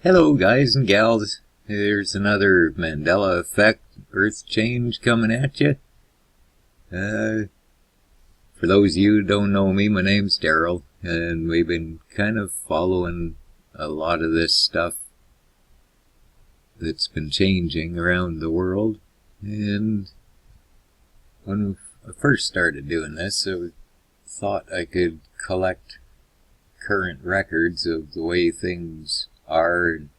Hello guys and gals, here's another Mandela Effect Earth Change coming at you. For those of you who don't know me, my name's Daryl, and we've been kind of following a lot of this stuff that's been changing around the world. And when I first started doing this, I thought I could collect current records of the way things are and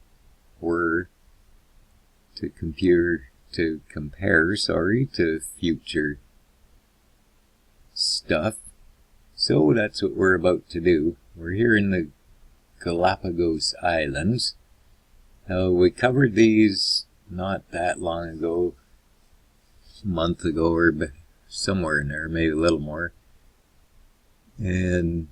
were to compare to future stuff. So that's what we're about to do. We're here in the Galapagos Islands. We covered these not that long ago, a month ago or somewhere in there, maybe a little more. And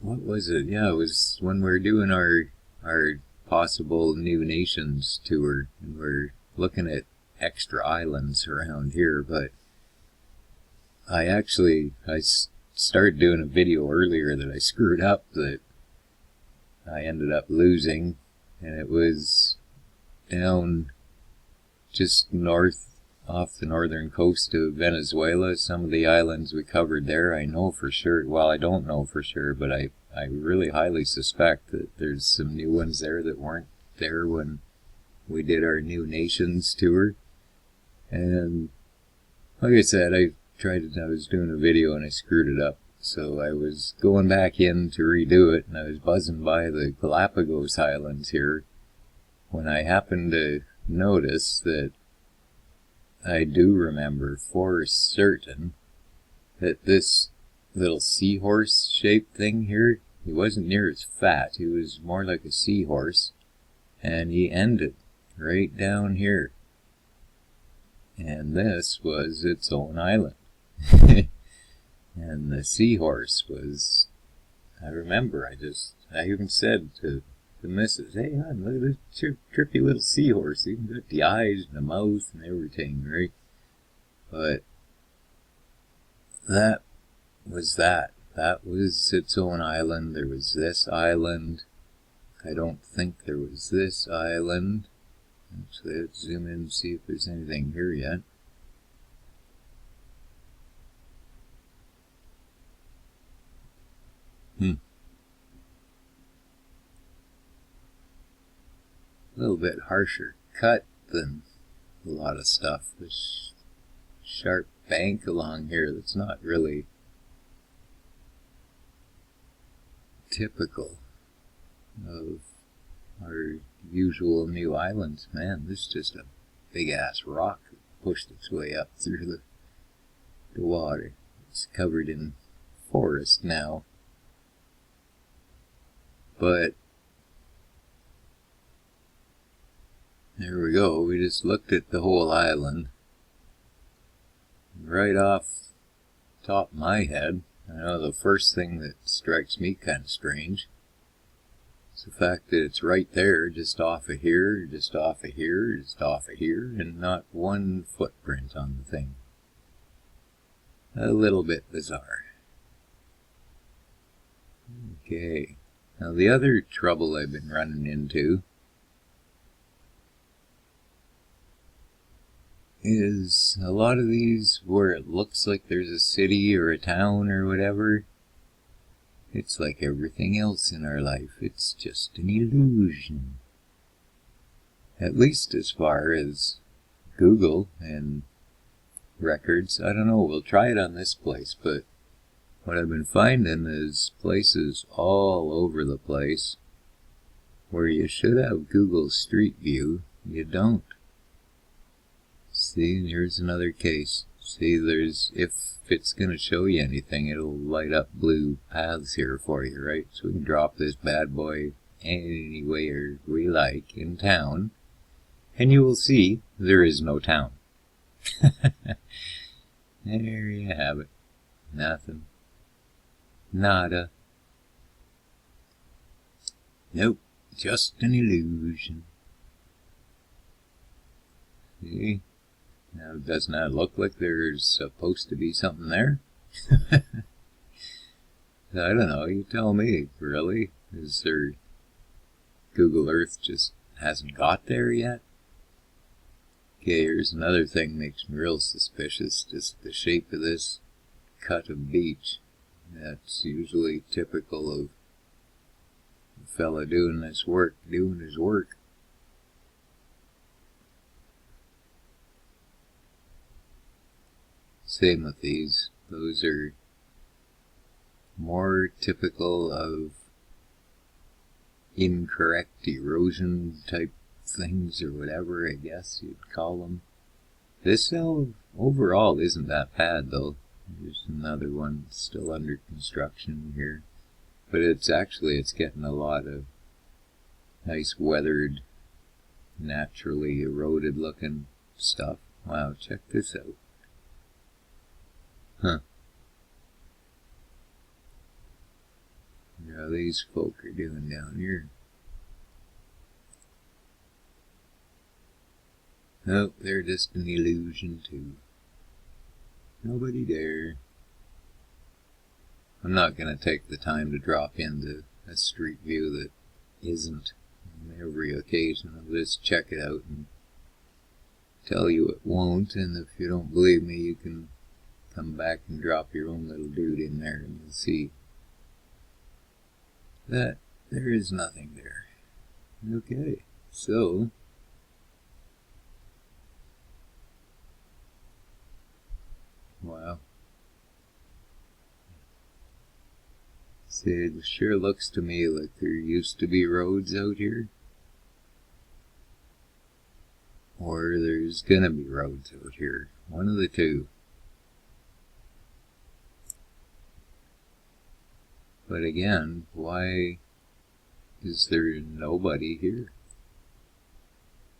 what was it? Yeah, it was when we were doing our possible New Nations tour, and we're looking at extra islands around here. But I started doing a video earlier that I screwed up, that I ended up losing, and it was down just north off the northern coast of Venezuela. Some of the islands we covered there, I know for sure, well, I don't know for sure, but I really highly suspect that there's some new ones there that weren't there when we did our New Nations tour. And like I said, I was doing a video and I screwed it up, so I was going back in to redo it, and I was buzzing by the Galapagos Islands here when I happened to notice that I do remember for certain that this little seahorse shaped thing here, he wasn't near as fat, he was more like a seahorse, and he ended right down here. And this was its own island. And the seahorse was, I remember, I even said to the missus, "Hey hon, look at this trippy little seahorse. He even got the eyes and the mouth and everything, right?" But that was that. That was its own island. There was this island. I don't think there was this island. Actually, let's zoom in and see if there's anything here yet. A little bit harsher cut than a lot of stuff. This sharp bank along here that's not really typical of our usual new islands. Man, this is just a big ass rock that pushed its way up through the water. It's covered in forest now. But there we go. We just looked at the whole island. Right off the top of my head, I know the first thing that strikes me kind of strange is the fact that it's right there, just off of here, just off of here, just off of here, and not one footprint on the thing. A little bit bizarre. Okay. Now the other trouble I've been running into is a lot of these where it looks like there's a city or a town or whatever. It's like everything else in our life. It's just an illusion. At least as far as Google and records. I don't know, we'll try it on this place, but what I've been finding is places all over the place where you should have Google Street View, you don't. See, here's another case. See, if it's going to show you anything, it'll light up blue paths here for you, right? So we can drop this bad boy anywhere we like in town, and you will see there is no town. There you have it. Nothing. Nada. Nope. Just an illusion. See? Now, doesn't that look like there's supposed to be something there? I don't know, you tell me, really. Is there Google Earth just hasn't got there yet. Okay, here's another thing makes me real suspicious, just the shape of this cut of beach. That's usually typical of a fella doing his work. Same with these. Those are more typical of incorrect erosion type things, or whatever I guess you'd call them. This cell overall isn't that bad though. There's another one still under construction here, but it's getting a lot of nice weathered, naturally eroded looking stuff. Wow, check this out. Huh. How these folk are doing down here. Nope, they're just an illusion too. Nobody there. I'm not going to take the time to drop into a street view that isn't on every occasion. I'll just check it out and tell you it won't, and if you don't believe me, you can come back and drop your own little dude in there and you'll see that there is nothing there. Okay, so wow. See, it sure looks to me like there used to be roads out here. Or there's gonna be roads out here. One of the two. But again, why is there nobody here?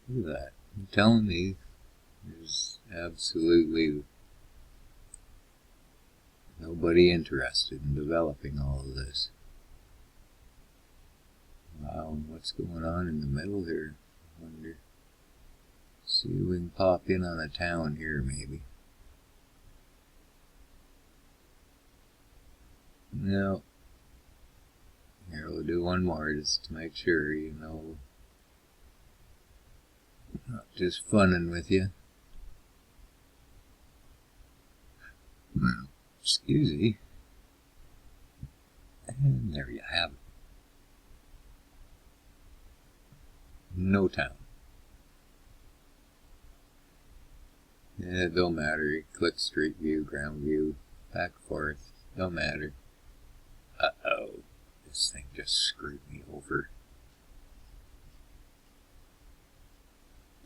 Look at that. You're telling me there's absolutely nobody interested in developing all of this. Wow, what's going on in the middle here? I wonder. See if we can pop in on a town here, maybe. No. Here, we'll do one more just to make sure, you know, I'm not just funning with you. Excuse me. And there you have it. No town. Yeah, it don't matter. Click street view, ground view, back forth. Don't matter. Uh-oh. This thing just screwed me over.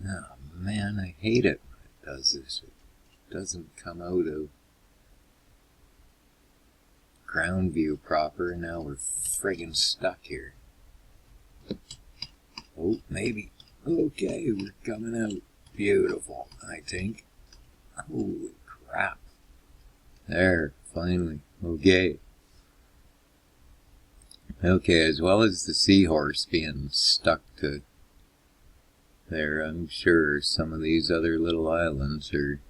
Oh man, I hate it when it does this. It doesn't come out of ground view proper, and now we're friggin' stuck here. Oh, maybe. Okay, we're coming out. Beautiful, I think. Holy crap. There, finally. Okay. Okay, as well as the seahorse being stuck to there, I'm sure some of these other little islands are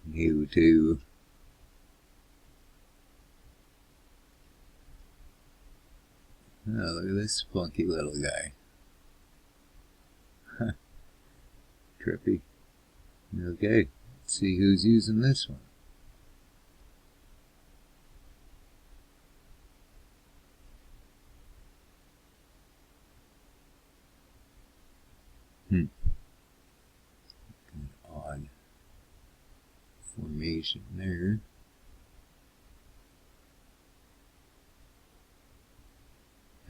new too. Oh, look at this funky little guy. Trippy. Okay, let's see who's using this one. An odd formation there.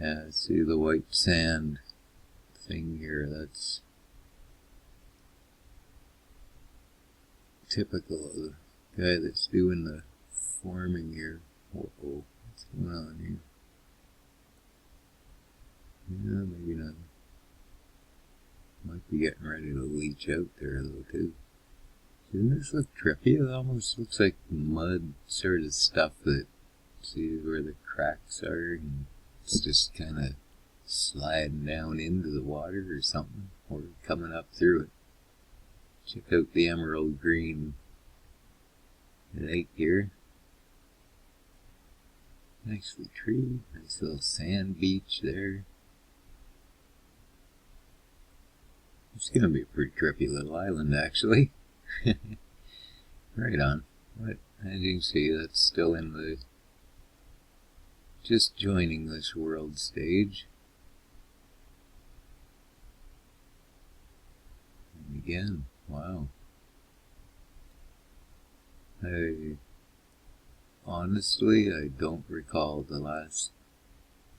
Yeah, see the white sand thing here, that's typical of the guy that's doing the forming here. Uh-oh, what's going on here? Yeah, maybe not. Might be getting ready to leach out there though too. Doesn't this look trippy? It almost looks like mud sort of stuff that, see where the cracks are, and it's just kind of sliding down into the water or something, or coming up through it. Check out the emerald green lake here. Nice little tree, nice little sand beach there. It's gonna be a pretty trippy little island, actually. Right on. But as you can see, that's still in the just joining this world stage. And again, wow. Honestly, I don't recall the last.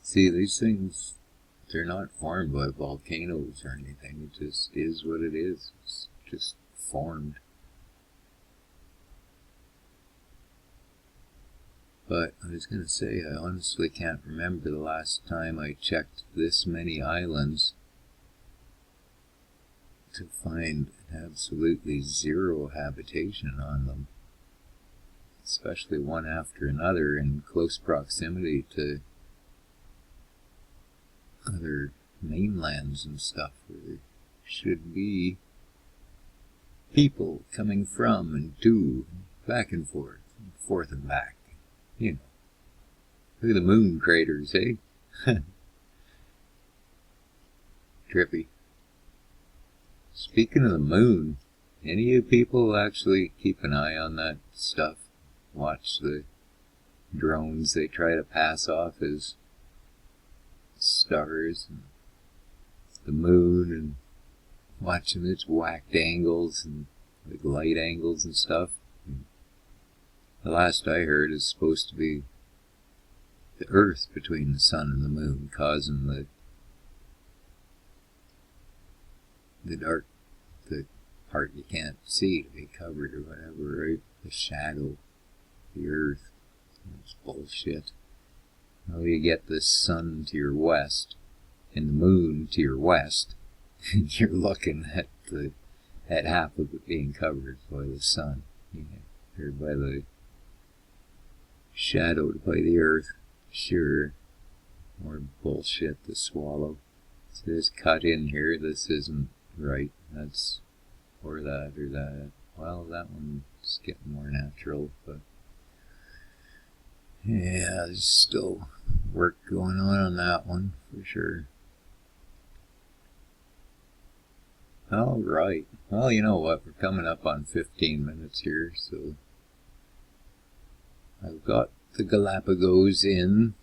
See, these things, they're not formed by volcanoes or anything. It just is what it is. It's just formed. But I was going to say, I honestly can't remember the last time I checked this many islands to find absolutely zero habitation on them. Especially one after another in close proximity to other mainlands and stuff where there should be people coming from and to, back and forth and back. You know, look at the moon craters, eh? Trippy. Speaking of the moon, any of you people actually keep an eye on that stuff? Watch the drones they try to pass off as stars and the moon, and watching its whacked angles and like light angles and stuff. The last I heard is supposed to be the Earth between the sun and the moon causing the dark, the part you can't see to be covered or whatever, right? The shadow, the Earth. It's bullshit. How you get the sun to your west and the moon to your west, and you're looking at half of it being covered by the sun, or by the shadowed by the Earth. Sure, more bullshit to swallow. So this cut in here, this isn't right. That's or that or that. Well, that one's getting more natural, but yeah, there's still work going on that one for sure. All right. Well, you know what? We're coming up on 15 minutes here, so I've got the Galapagos in.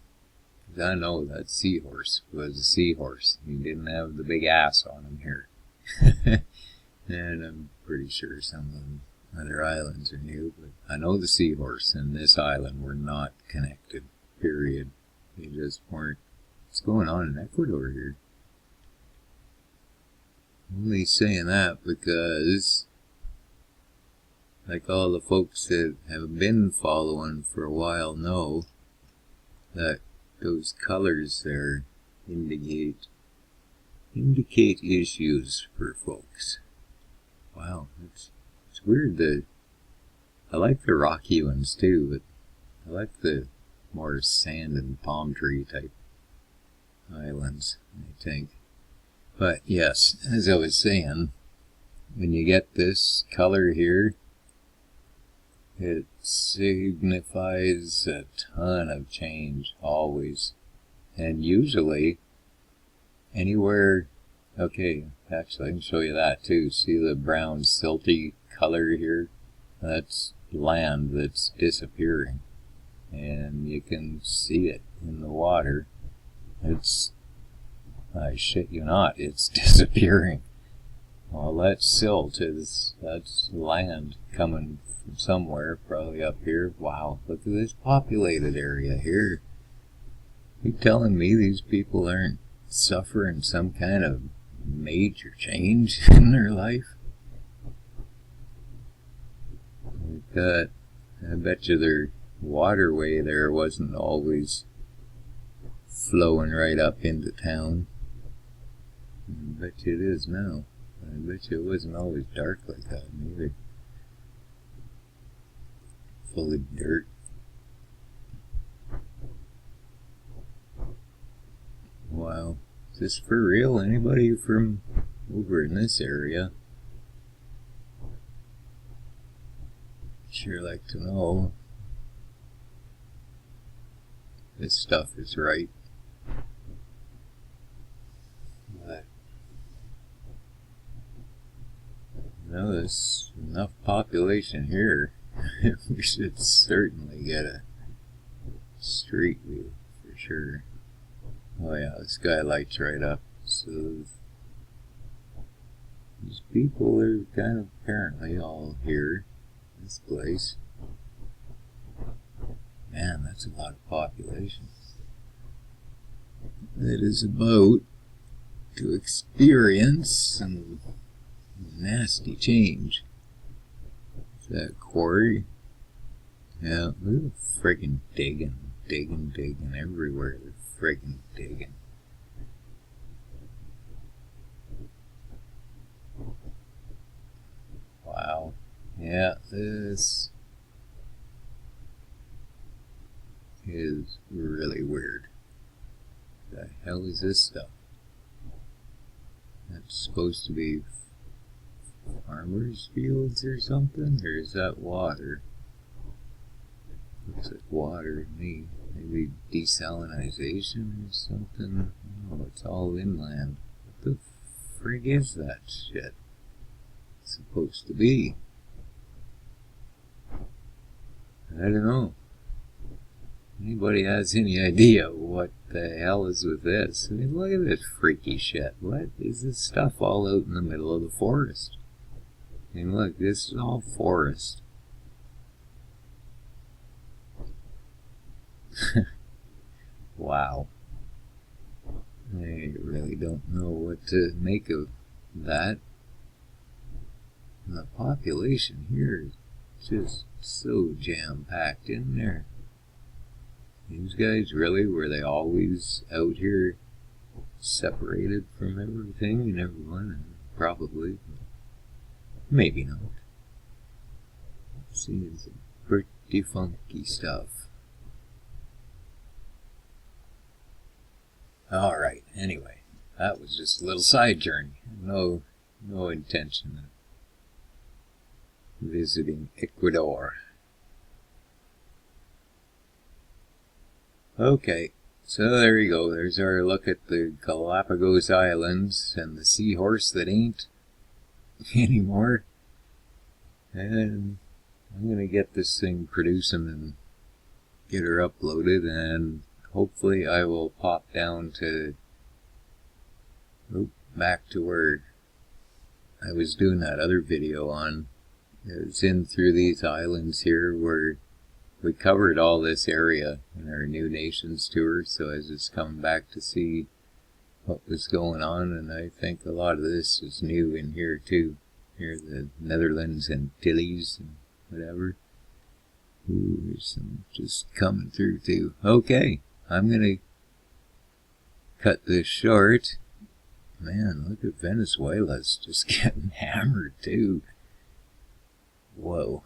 I know that seahorse was a seahorse. He didn't have the big ass on him here. And I'm pretty sure some of the other islands are new, but I know the seahorse and this island were not connected, period. They just weren't. What's going on in Ecuador here? Only saying that because, like all the folks that have been following for a while know, that those colors there indicate issues for folks. Wow, it's weird that I like the rocky ones too, but I like the more sand and palm tree type islands, I think. But yes, as I was saying, when you get this color here, it signifies a ton of change, always. And usually, anywhere, okay, actually I can show you that too. See the brown silty color here? That's land that's disappearing. And you can see it in the water. I shit you not, it's disappearing. Well, that's silt, that's land coming from somewhere, probably up here. Wow, look at this populated area here. You telling me these people aren't suffering some kind of major change in their life? I bet you their waterway there wasn't always flowing right up into town. I bet you it is now. I bet you it wasn't always dark like that either. Full of dirt. Wow. Is this for real? Anybody from over in this area? Sure like to know. This stuff is right. But there's enough population here. We should certainly get a street view for sure. Oh yeah, the skylight's right up. So these people are kind of apparently all here. This place. Man, that's a lot of population. That is about to experience some nasty change. Is that quarry? Yeah, they're friggin' digging everywhere. They're friggin' digging. Wow. Yeah, this is really weird. The hell is this stuff? That's supposed to be farmers' fields or something? Or is that water? Looks like water to me. Maybe desalinization or something? No, it's all inland. What the frig is that shit? It's supposed to be? I don't know. Anybody has any idea what the hell is with this? I mean, look at this freaky shit. What is this stuff all out in the middle of the forest? I mean, look, this is all forest. Wow. I really don't know what to make of that. And the population here is just so jam-packed in there. These guys really, were they always out here separated from everything and everyone? Probably. Maybe not. See, it's pretty funky stuff. Alright, anyway. That was just a little side journey. No intention of visiting Ecuador. Okay, so there you go. There's our look at the Galapagos Islands and the seahorse that ain't anymore. And I'm going to get this thing producing and get her uploaded, and hopefully I will pop down to back to where I was doing that other video on. It's in through these islands here where we covered all this area in our New Nations tour, so I was just coming back to see what was going on, and I think a lot of this is new in here too. Here, the Netherlands and Antilles and whatever. Ooh, there's some just coming through too. Okay, I'm gonna cut this short. Man, look at Venezuela's just getting hammered too. Whoa.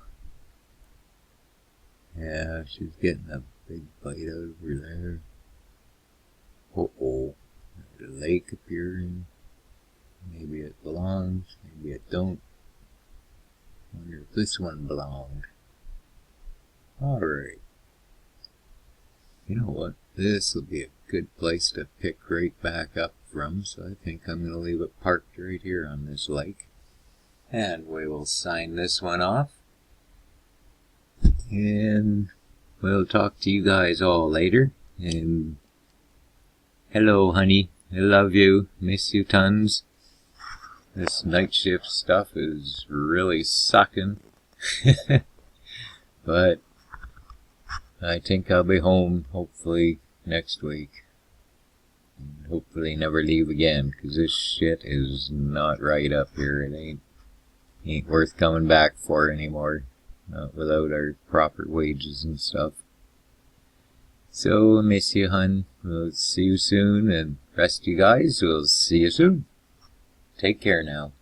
Yeah, she's getting a big bite over there. Uh-oh. There's a lake appearing. Maybe it belongs, maybe it don't. Wonder if this one belonged. Alright. You know what? This will be a good place to pick right back up from, so I think I'm going to leave it parked right here on this lake. And we will sign this one off. And we'll talk to you guys all later. And hello, honey. I love you. Miss you tons. This night shift stuff is really sucking. But I think I'll be home hopefully next week. And hopefully never leave again, because this shit is not right up here. It ain't worth coming back for anymore. Not without our proper wages and stuff. So, miss you, hun. We'll see you soon, and rest of you guys, we'll see you soon. Take care now.